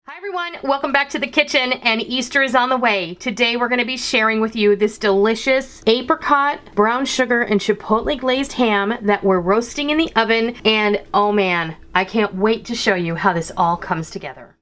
Hi everyone, welcome back to the kitchen, and Easter is on the way. Today we're going to be sharing with you this delicious apricot, brown sugar, and chipotle glazed ham that we're roasting in the oven, and oh man, I can't wait to show you how this all comes together.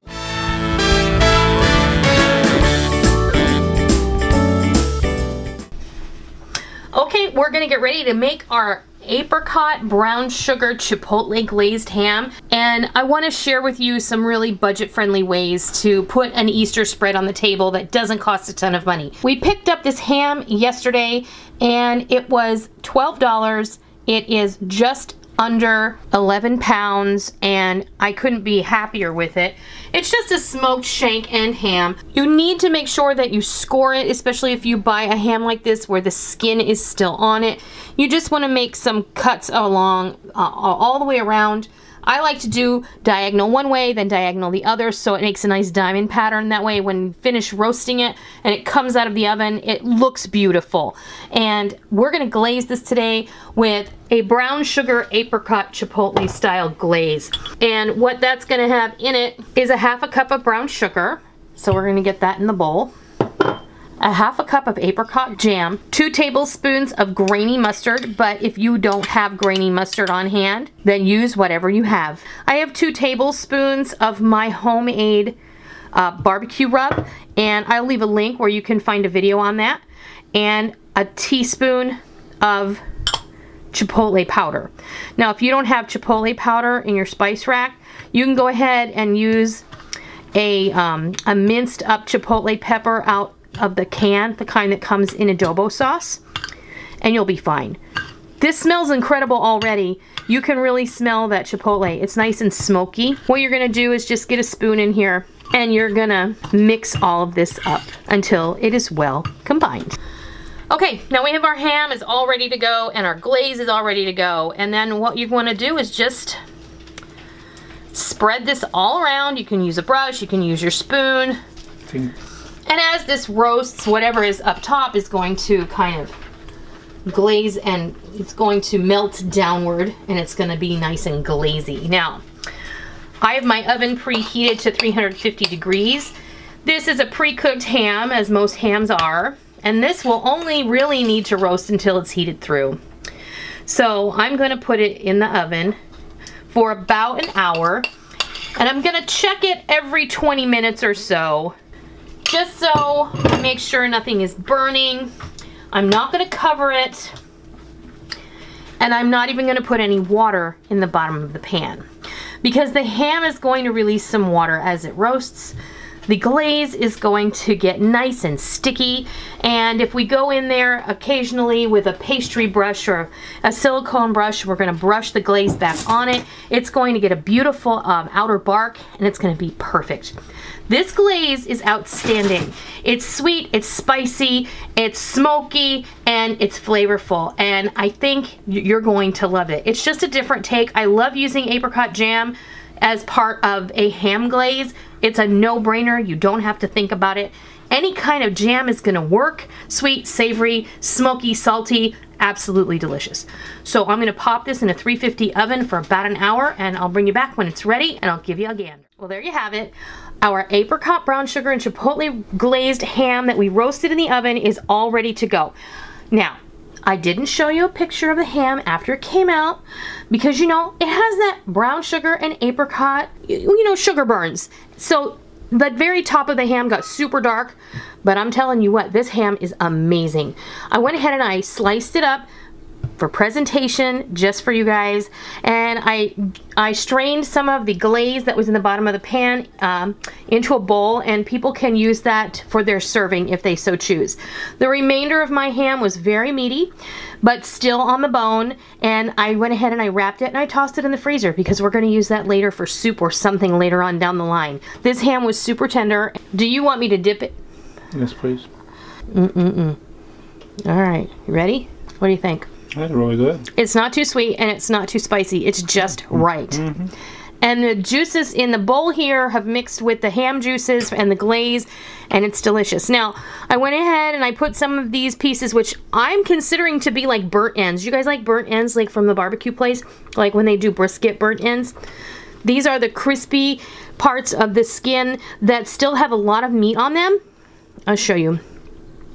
Okay, we're going to get ready to make our apricot brown sugar chipotle glazed ham, and I want to share with you some really budget-friendly ways to put an Easter spread on the table that doesn't cost a ton of money. We picked up this ham yesterday and it was $12. It is just under 11 pounds and I couldn't be happier with it. It's just a smoked shank and ham. You need to make sure that you score it, especially if you buy a ham like this where the skin is still on it. You just want to make some cuts along all the way around. I like to do diagonal one way, then diagonal the other, so it makes a nice diamond pattern. That way when you finish roasting it and it comes out of the oven, it looks beautiful. And we're gonna glaze this today with a brown sugar apricot chipotle style glaze. And what that's gonna have in it is a half a cup of brown sugar. So we're gonna get that in the bowl. A half a cup of apricot jam, 2 tablespoons of grainy mustard, but if you don't have grainy mustard on hand, then use whatever you have. I have 2 tablespoons of my homemade barbecue rub, and I'll leave a link where you can find a video on that, and a teaspoon of chipotle powder. Now if you don't have chipotle powder in your spice rack, you can go ahead and use a minced up chipotle pepper out of the can, the kind that comes in adobo sauce, and you'll be fine. This smells incredible already. You can really smell that chipotle. It's nice and smoky. What you're gonna do is just get a spoon in here and you're gonna mix all of this up until it is well combined. Okay, now we have our ham is all ready to go and our glaze is all ready to go, and then what you want to do is just spread this all around. You can use a brush, you can use your spoon. And as this roasts, whatever is up top is going to kind of glaze and it's going to melt downward and it's going to be nice and glazy. Now, I have my oven preheated to 350 degrees. This is a pre-cooked ham, as most hams are, and this will only really need to roast until it's heated through. So I'm going to put it in the oven for about an hour, and I'm going to check it every 20 minutes or so, just so I make sure nothing is burning. I'm not going to cover it, and I'm not even going to put any water in the bottom of the pan because the ham is going to release some water as it roasts. The glaze is going to get nice and sticky, and if we go in there occasionally with a pastry brush or a silicone brush, we're going to brush the glaze back on it. It's going to get a beautiful outer bark, and it's going to be perfect. This glaze is outstanding. It's sweet, it's spicy, it's smoky, and it's flavorful, and I think you're going to love it. It's just a different take. I love using apricot jam as part of a ham glaze. It's a no-brainer. You don't have to think about it. Any kind of jam is gonna work. Sweet, savory, smoky, salty, absolutely delicious. So I'm gonna pop this in a 350 oven for about an hour, and I'll bring you back when it's ready and I'll give you a gander. Well, there you have it. Our apricot brown sugar and chipotle glazed ham that we roasted in the oven is all ready to go. Now, I didn't show you a picture of the ham after it came out because, you know, it has that brown sugar and apricot, you know, sugar burns. So the very top of the ham got super dark, but I'm telling you what, this ham is amazing. I went ahead and I sliced it up for presentation just for you guys, and I strained some of the glaze that was in the bottom of the pan into a bowl, and people can use that for their serving if they so choose. The remainder of my ham was very meaty but still on the bone, and I went ahead and I wrapped it and I tossed it in the freezer because we're going to use that later for soup or something later on down the line. This ham was super tender. Do you want me to dip it? Yes, please. Alright, you ready? What do you think? That's really good. It's not too sweet and it's not too spicy. It's just right. And the juices in the bowl here have mixed with the ham juices and the glaze, and it's delicious. Now, I went ahead and I put some of these pieces, which I'm considering to be like burnt ends. You guys like burnt ends, like from the barbecue place? Like when they do brisket burnt ends? These are the crispy parts of the skin that still have a lot of meat on them. I'll show you.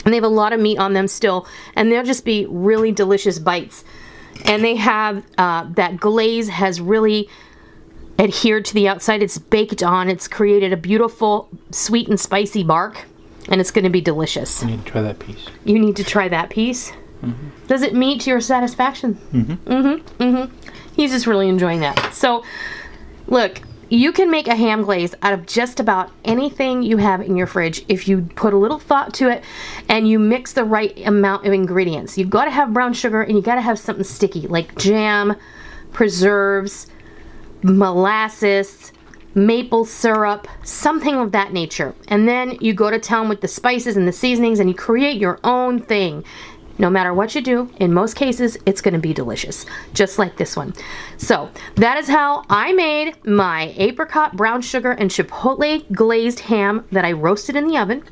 And they have a lot of meat on them still, and they'll just be really delicious bites. And they have, that glaze has really adhered to the outside. It's baked on. It's created a beautiful sweet and spicy bark, and it's going to be delicious. You need to try that piece. You need to try that piece. Mm-hmm. Does it meet your satisfaction? Mm-hmm. Mm-hmm. Mm-hmm. He's just really enjoying that. So, look, you can make a ham glaze out of just about anything you have in your fridge if you put a little thought to it and you mix the right amount of ingredients. You've got to have brown sugar, and you got to have something sticky like jam, preserves, molasses, maple syrup, something of that nature. And then you go to town with the spices and the seasonings, and you create your own thing. No matter what you do, in most cases, it's going to be delicious, just like this one. So that is how I made my apricot, brown sugar, and chipotle glazed ham that I roasted in the oven.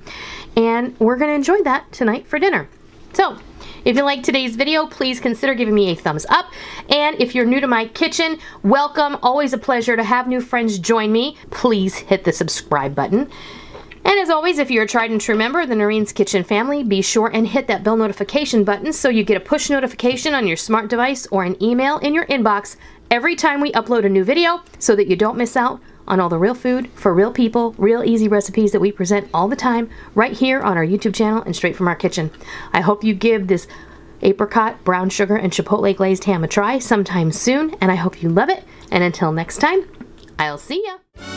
And we're going to enjoy that tonight for dinner. So if you liked today's video, please consider giving me a thumbs up. And if you're new to my kitchen, welcome. Always a pleasure to have new friends join me. Please hit the subscribe button. And as always, if you're a tried and true member of the Noreen's Kitchen family, be sure and hit that bell notification button so you get a push notification on your smart device or an email in your inbox every time we upload a new video, so that you don't miss out on all the real food for real people, real easy recipes that we present all the time right here on our YouTube channel and straight from our kitchen. I hope you give this apricot, brown sugar, and chipotle glazed ham a try sometime soon, and I hope you love it. And until next time, I'll see ya.